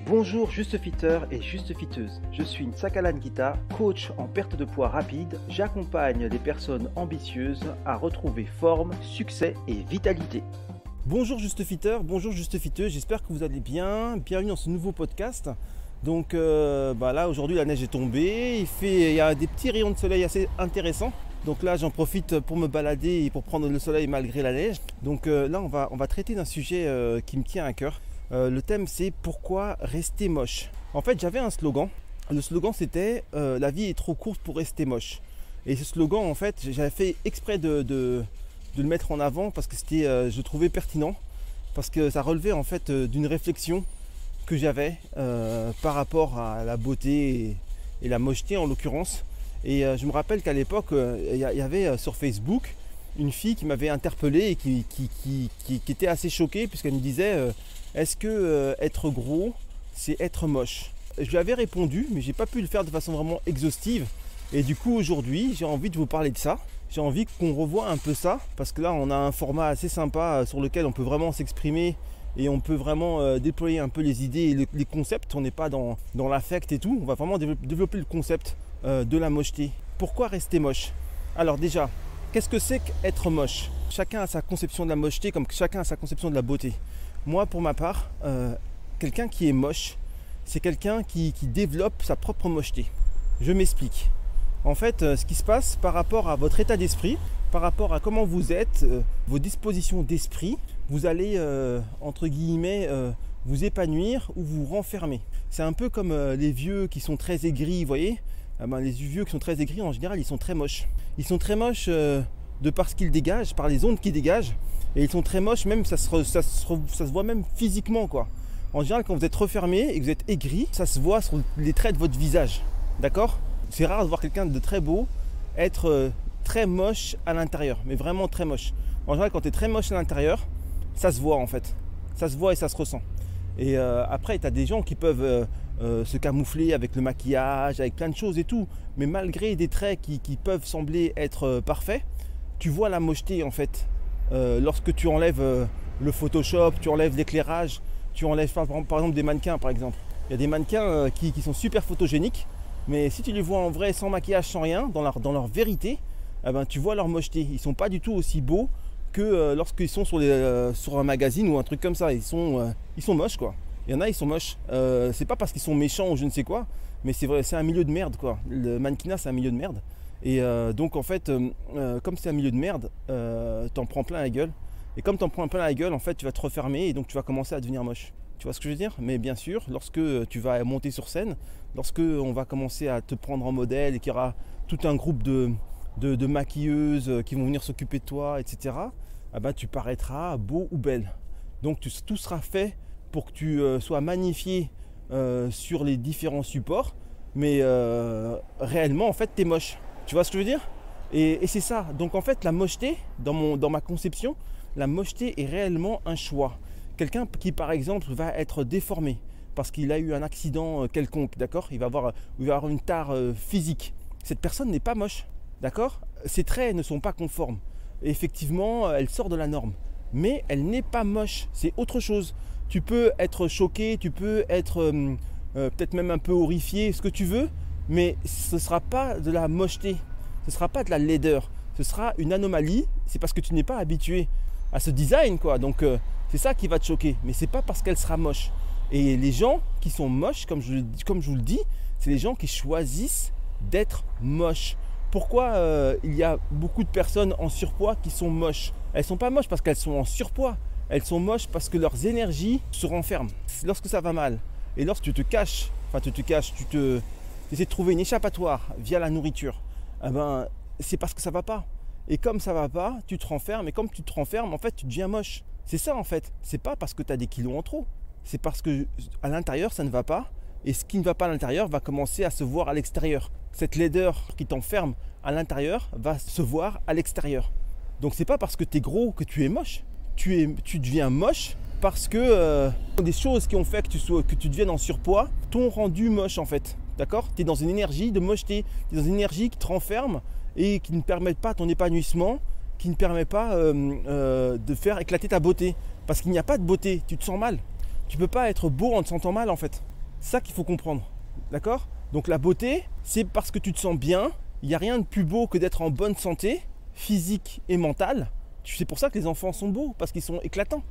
Bonjour juste fitter et juste fitteuse, je suis Nsakalan Gita, coach en perte de poids rapide. J'accompagne les personnes ambitieuses à retrouver forme, succès et vitalité. Bonjour juste fitter, bonjour juste fitteuse, j'espère que vous allez bien. Bienvenue dans ce nouveau podcast. Donc là aujourd'hui la neige est tombée, il y a des petits rayons de soleil assez intéressants. Donc là j'en profite pour me balader et pour prendre le soleil malgré la neige. Donc là on va traiter d'un sujet qui me tient à cœur. Le thème c'est pourquoi rester moche. En fait j'avais un slogan. Le slogan c'était la vie est trop courte pour rester moche. Et ce slogan en fait j'avais fait exprès de le mettre en avant parce que c'était, je le trouvais pertinent. Parce que ça relevait en fait d'une réflexion que j'avais par rapport à la beauté et la mocheté en l'occurrence. Et je me rappelle qu'à l'époque il y avait sur Facebook une fille qui m'avait interpellé et qui était assez choquée puisqu'elle me disait est-ce que être gros c'est être moche? Je lui avais répondu mais j'ai pas pu le faire de façon vraiment exhaustive et du coup aujourd'hui j'ai envie de vous parler de ça. J'ai envie qu'on revoie un peu ça parce que là on a un format assez sympa sur lequel on peut vraiment s'exprimer et on peut vraiment déployer un peu les idées et les concepts. On n'est pas dans l'affect et tout, on va vraiment développer le concept de la mocheté. Pourquoi rester moche? Alors déjà, qu'est-ce que c'est qu'être moche? Chacun a sa conception de la mocheté comme chacun a sa conception de la beauté. Moi pour ma part, quelqu'un qui est moche, c'est quelqu'un qui développe sa propre mocheté. Je m'explique. En fait, ce qui se passe par rapport à votre état d'esprit, par rapport à comment vous êtes, vos dispositions d'esprit, vous allez, entre guillemets, vous épanouir ou vous renfermer. C'est un peu comme les vieux qui sont très aigris, vous voyez. Les vieux qui sont très aigris, en général, ils sont très moches. Ils sont très moches de par ce qu'ils dégagent, par les ondes qu'ils dégagent. Et ils sont très moches, même ça se voit même physiquement, quoi. En général, quand vous êtes refermé et que vous êtes aigri, ça se voit sur les traits de votre visage. D'accord? C'est rare de voir quelqu'un de très beau être très moche à l'intérieur, mais vraiment très moche. En général, quand tu es très moche à l'intérieur, ça se voit en fait. Ça se voit et ça se ressent. Et après, tu as des gens qui peuvent se camoufler avec le maquillage, avec plein de choses et tout. Mais malgré des traits qui peuvent sembler être parfaits, tu vois la mocheté en fait. Lorsque tu enlèves le Photoshop, tu enlèves l'éclairage, tu enlèves par exemple des mannequins par exemple. Il y a des mannequins qui sont super photogéniques. Mais si tu les vois en vrai, sans maquillage, sans rien, dans leur vérité, tu vois leur mocheté. Ils ne sont pas du tout aussi beaux que lorsqu'ils sont sur un magazine ou un truc comme ça. Ils sont moches quoi. Il y en a, ils sont moches. C'est pas parce qu'ils sont méchants ou je ne sais quoi, mais c'est vrai, c'est un milieu de merde quoi. Le mannequinat, c'est un milieu de merde. Et donc en fait, comme c'est un milieu de merde, t'en prends plein la gueule. Et comme t'en prends plein la gueule, en fait, tu vas te refermer et donc tu vas commencer à devenir moche. Tu vois ce que je veux dire? Mais bien sûr, lorsque tu vas monter sur scène, lorsque on va commencer à te prendre en modèle et qu'il y aura tout un groupe de maquilleuses qui vont venir s'occuper de toi, etc., tu paraîtras beau ou belle. Donc tout sera fait pour que tu sois magnifié sur les différents supports, mais réellement, en fait, tu es moche. Tu vois ce que je veux dire? Et c'est ça. Donc en fait, la mocheté, dans ma conception, la mocheté est réellement un choix. Quelqu'un qui par exemple va être déformé parce qu'il a eu un accident quelconque, d'accord, il va avoir une tare physique. Cette personne n'est pas moche, d'accord. Ses traits ne sont pas conformes. Et effectivement, elle sort de la norme. Mais elle n'est pas moche, c'est autre chose. Tu peux être choqué, tu peux être peut-être même un peu horrifié, ce que tu veux, mais ce ne sera pas de la mocheté, ce ne sera pas de la laideur, ce sera une anomalie, c'est parce que tu n'es pas habitué à ce design quoi. Donc c'est ça qui va te choquer, mais c'est pas parce qu'elle sera moche. Et les gens qui sont moches, comme je vous le dis, c'est les gens qui choisissent d'être moches. Pourquoi il y a beaucoup de personnes en surpoids qui sont moches? Elles sont pas moches parce qu'elles sont en surpoids, elles sont moches parce que leurs énergies se renferment. Lorsque ça va mal et lorsque tu te caches, tu essaies de trouver une échappatoire via la nourriture, c'est parce que ça va pas. Et comme ça va pas, tu te renfermes. Et comme tu te renfermes, en fait, tu deviens moche. C'est ça en fait. C'est pas parce que tu as des kilos en trop. C'est parce que à l'intérieur, ça ne va pas. Et ce qui ne va pas à l'intérieur va commencer à se voir à l'extérieur. Cette laideur qui t'enferme à l'intérieur va se voir à l'extérieur. Donc c'est pas parce que tu es gros que tu es moche. Tu deviens moche parce que des choses qui ont fait que tu deviennes en surpoids t'ont rendu moche en fait. D'accord? Tu es dans une énergie de mocheté. Tu es dans une énergie qui te renferme et qui ne permettent pas ton épanouissement, qui ne permet pas de faire éclater ta beauté. Parce qu'il n'y a pas de beauté, tu te sens mal. Tu peux pas être beau en te sentant mal en fait. C'est ça qu'il faut comprendre. D'accord? Donc la beauté, c'est parce que tu te sens bien. Il n'y a rien de plus beau que d'être en bonne santé, physique et mentale. C'est pour ça que les enfants sont beaux, parce qu'ils sont éclatants.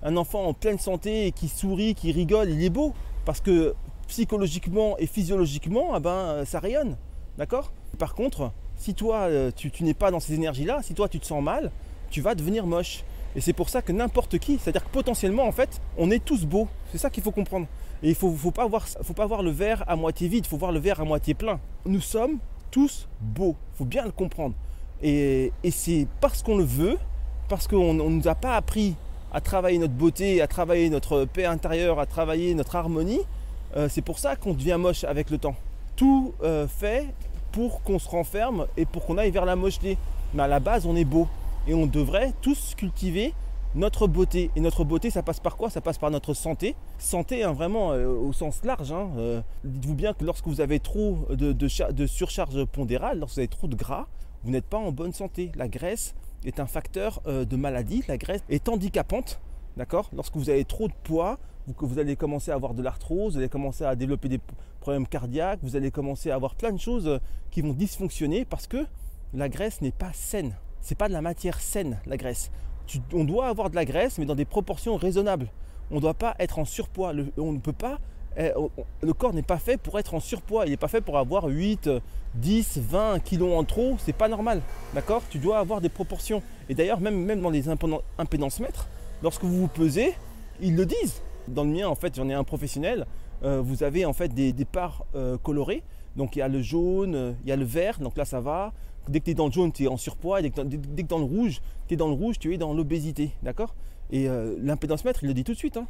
Un enfant en pleine santé, qui sourit, qui rigole, il est beau. Parce que psychologiquement et physiologiquement, ça rayonne. D'accord? Par contre, si toi, tu n'es pas dans ces énergies-là, si toi, tu te sens mal, tu vas devenir moche. Et c'est pour ça que n'importe qui, c'est-à-dire que potentiellement, en fait, on est tous beaux. C'est ça qu'il faut comprendre. Et il ne faut pas voir le verre à moitié vide, il faut voir le verre à moitié plein. Nous sommes tous beaux, il faut bien le comprendre. Et c'est parce qu'on le veut, parce qu'on ne nous a pas appris à travailler notre beauté, à travailler notre paix intérieure, à travailler notre harmonie, c'est pour ça qu'on devient moche avec le temps. Tout fait pour qu'on se renferme et pour qu'on aille vers la mocheté. Mais à la base, on est beau. Et on devrait tous cultiver notre beauté. Et notre beauté, ça passe par quoi? Ça passe par notre santé. Santé, hein, vraiment au sens large. Hein. Dites-vous bien que lorsque vous avez trop de surcharge pondérale, lorsque vous avez trop de gras, vous n'êtes pas en bonne santé. La graisse est un facteur de maladie. La graisse est handicapante. D'accord? Lorsque vous avez trop de poids, vous allez commencer à avoir de l'arthrose, vous allez commencer à développer des problèmes cardiaques, vous allez commencer à avoir plein de choses qui vont dysfonctionner parce que la graisse n'est pas saine. C'est pas de la matière saine, la graisse. On doit avoir de la graisse, mais dans des proportions raisonnables. On ne doit pas être en surpoids. On ne peut pas. Le corps n'est pas fait pour être en surpoids. Il n'est pas fait pour avoir 8, 10, 20 kilos en trop. C'est pas normal. D'accord? Tu dois avoir des proportions. Et d'ailleurs, même dans les impédance-mètres, lorsque vous vous pesez, ils le disent. Dans le mien, en fait, j'en ai un professionnel. Vous avez en fait des parts colorées. Donc il y a le jaune, il y a le vert. Donc là, ça va. Dès que tu es dans le jaune, tu es en surpoids. Dès que dans le rouge, tu es dans le rouge, tu es dans l'obésité. D'accord? Et l'impédance-mètre, il le dit tout de suite. Hein.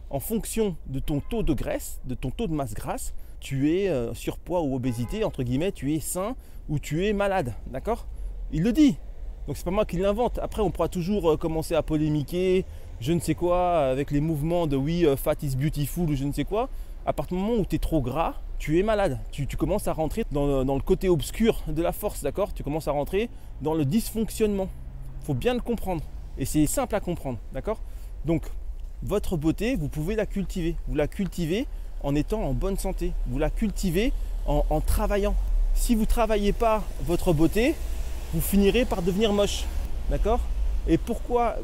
En fonction de ton taux de graisse, de ton taux de masse grasse, tu es surpoids ou obésité, entre guillemets, tu es sain ou tu es malade. D'accord? Il le dit. Donc c'est pas moi qui l'invente. Après, on pourra toujours commencer à polémiquer, je ne sais quoi, avec les mouvements de oui, fat is beautiful ou je ne sais quoi. À partir du moment où tu es trop gras, tu es malade. Tu commences à rentrer dans le côté obscur de la force, d'accord? Tu commences à rentrer dans le dysfonctionnement. Il faut bien le comprendre. Et c'est simple à comprendre, d'accord? Donc, votre beauté, vous pouvez la cultiver. Vous la cultivez en étant en bonne santé. Vous la cultivez en travaillant. Si vous ne travaillez pas votre beauté, vous finirez par devenir moche, d'accord? Et pourquoi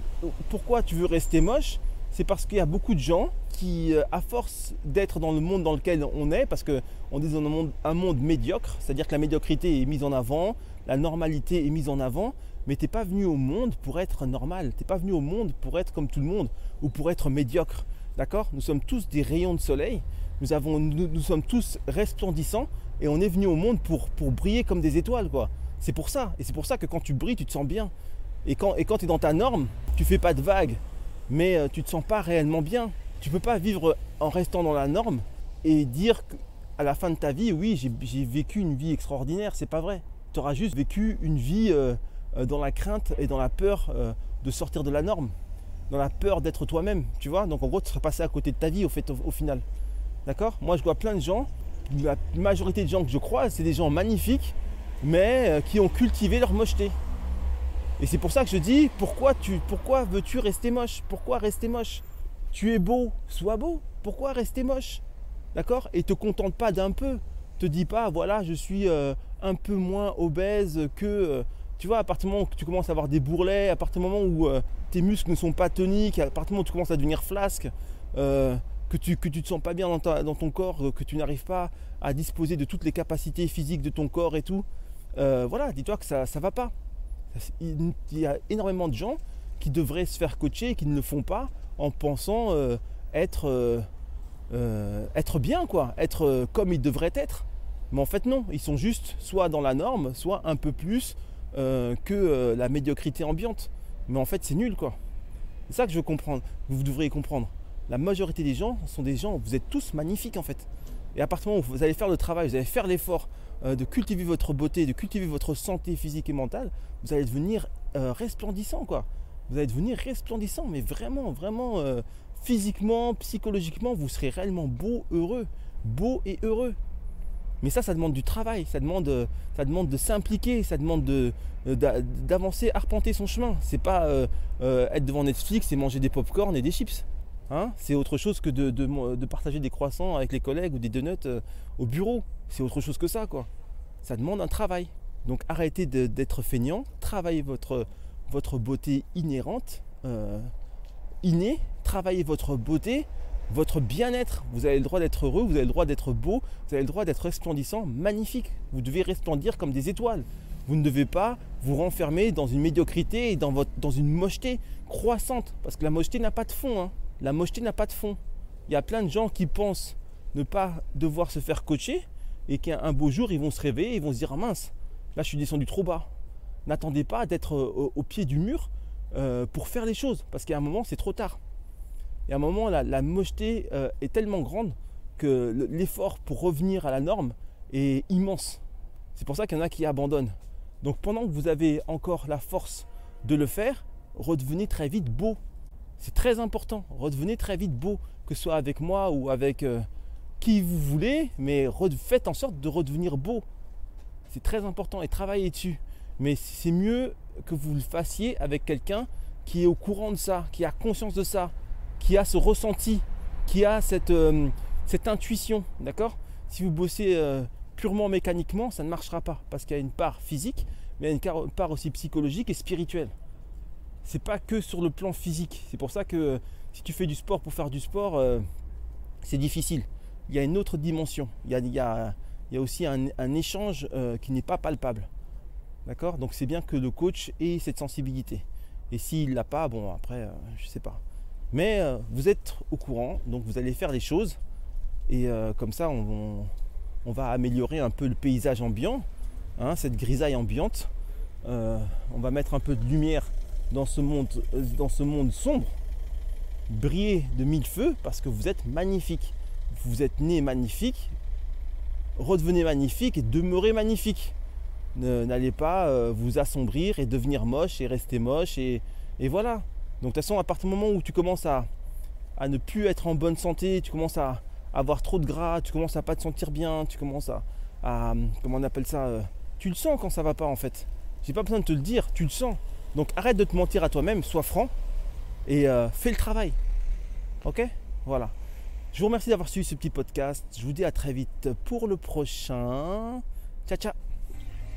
tu veux rester moche? C'est parce qu'il y a beaucoup de gens qui, à force d'être dans le monde dans lequel on est, parce qu'on est dans un monde médiocre, c'est-à-dire que la médiocrité est mise en avant, la normalité est mise en avant, mais tu n'es pas venu au monde pour être normal, tu n'es pas venu au monde pour être comme tout le monde ou pour être médiocre, d'accord? Nous sommes tous des rayons de soleil, nous sommes tous resplendissants et on est venu au monde pour briller comme des étoiles, quoi. C'est pour ça, et c'est pour ça que quand tu brilles, tu te sens bien. Et quand tu es dans ta norme, tu fais pas de vagues, mais tu te sens pas réellement bien. Tu peux pas vivre en restant dans la norme et dire qu'à la fin de ta vie, oui, j'ai vécu une vie extraordinaire, c'est pas vrai. Tu auras juste vécu une vie dans la crainte et dans la peur de sortir de la norme, dans la peur d'être toi-même, tu vois. Donc en gros, tu serais passé à côté de ta vie au final. D'accord? Moi, je vois plein de gens, la majorité de gens que je croise, c'est des gens magnifiques, mais qui ont cultivé leur mocheté. Et c'est pour ça que je dis, pourquoi veux-tu rester moche? Pourquoi rester moche? Tu es beau, sois beau. Pourquoi rester moche? D'accord? Et te contente pas d'un peu. Te dis pas, voilà, je suis un peu moins obèse que... tu vois, à partir du moment où tu commences à avoir des bourrelets, à partir du moment où tes muscles ne sont pas toniques, à partir du moment où tu commences à devenir flasque, que tu te sens pas bien dans ton corps, que tu n'arrives pas à disposer de toutes les capacités physiques de ton corps et tout, voilà, dis-toi que ça va pas. Il y a énormément de gens qui devraient se faire coacher et qui ne le font pas en pensant être bien, quoi, être comme ils devraient être. Mais en fait non, ils sont juste soit dans la norme, soit un peu plus que la médiocrité ambiante. Mais en fait c'est nul, quoi. C'est ça que je veux comprendre, vous devriez comprendre. La majorité des gens sont des gens, vous êtes tous magnifiques en fait. Et à partir du moment où vous allez faire le travail, vous allez faire l'effort de cultiver votre beauté, de cultiver votre santé physique et mentale, vous allez devenir resplendissant, quoi. Vous allez devenir resplendissant, mais vraiment, vraiment physiquement, psychologiquement, vous serez réellement beau et heureux. Mais ça demande du travail, ça demande de s'impliquer, ça demande d'avancer, arpenter son chemin. C'est pas être devant Netflix et manger des pop-corn et des chips. Hein, c'est autre chose que de partager des croissants avec les collègues ou des donuts au bureau. C'est autre chose que ça, quoi. Ça demande un travail. Donc arrêtez d'être feignant, travaillez votre beauté inhérente, innée, travaillez votre beauté, votre bien-être. Vous avez le droit d'être heureux, vous avez le droit d'être beau, vous avez le droit d'être resplendissant, magnifique. Vous devez resplendir comme des étoiles. Vous ne devez pas vous renfermer dans une médiocrité et dans une mocheté croissante. Parce que la mocheté n'a pas de fond. Hein. La mocheté n'a pas de fond. Il y a plein de gens qui pensent ne pas devoir se faire coacher et qu'un beau jour, ils vont se réveiller et ils vont se dire « Ah mince, là je suis descendu trop bas ». N'attendez pas d'être au pied du mur pour faire les choses. Parce qu'à un moment, c'est trop tard. Et à un moment, la mocheté est tellement grande que l'effort pour revenir à la norme est immense. C'est pour ça qu'il y en a qui abandonnent. Donc pendant que vous avez encore la force de le faire, redevenez très vite beau. C'est très important. Redevenez très vite beau, que ce soit avec moi ou avec qui vous voulez, mais faites en sorte de redevenir beau. C'est très important et travaillez dessus. Mais c'est mieux que vous le fassiez avec quelqu'un qui est au courant de ça, qui a conscience de ça, qui a ce ressenti, qui a cette intuition, d'accord ? Si vous bossez purement mécaniquement, ça ne marchera pas parce qu'il y a une part physique, mais il y a une part aussi psychologique et spirituelle. C'est pas que sur le plan physique. C'est pour ça que si tu fais du sport pour faire du sport, c'est difficile. Il y a une autre dimension. Il y a aussi un échange qui n'est pas palpable. D'accord ? Donc c'est bien que le coach ait cette sensibilité. Et s'il ne l'a pas, bon après, je ne sais pas. Mais vous êtes au courant, donc vous allez faire les choses. Et comme ça, on va améliorer un peu le paysage ambiant, hein, cette grisaille ambiante. On va mettre un peu de lumière dans ce monde sombre. Brillez de mille feux parce que vous êtes magnifique. Vous êtes né magnifique. Redevenez magnifique et demeurez magnifique. N'allez pas vous assombrir et devenir moche et rester moche. Et voilà. Donc de toute façon, à partir du moment où tu commences à ne plus être en bonne santé, tu commences à avoir trop de gras, tu commences à pas te sentir bien, tu commences à comment on appelle ça, tu le sens quand ça va pas en fait. J'ai pas besoin de te le dire, tu le sens. Donc arrête de te mentir à toi-même, sois franc et fais le travail. Ok ? Voilà. Je vous remercie d'avoir suivi ce petit podcast. Je vous dis à très vite pour le prochain. Ciao, ciao.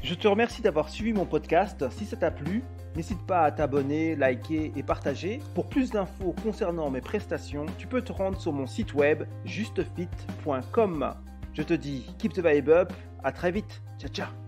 Je te remercie d'avoir suivi mon podcast. Si ça t'a plu, n'hésite pas à t'abonner, liker et partager. Pour plus d'infos concernant mes prestations, tu peux te rendre sur mon site web justefit.com. Je te dis keep the vibe up, à très vite. Ciao ciao.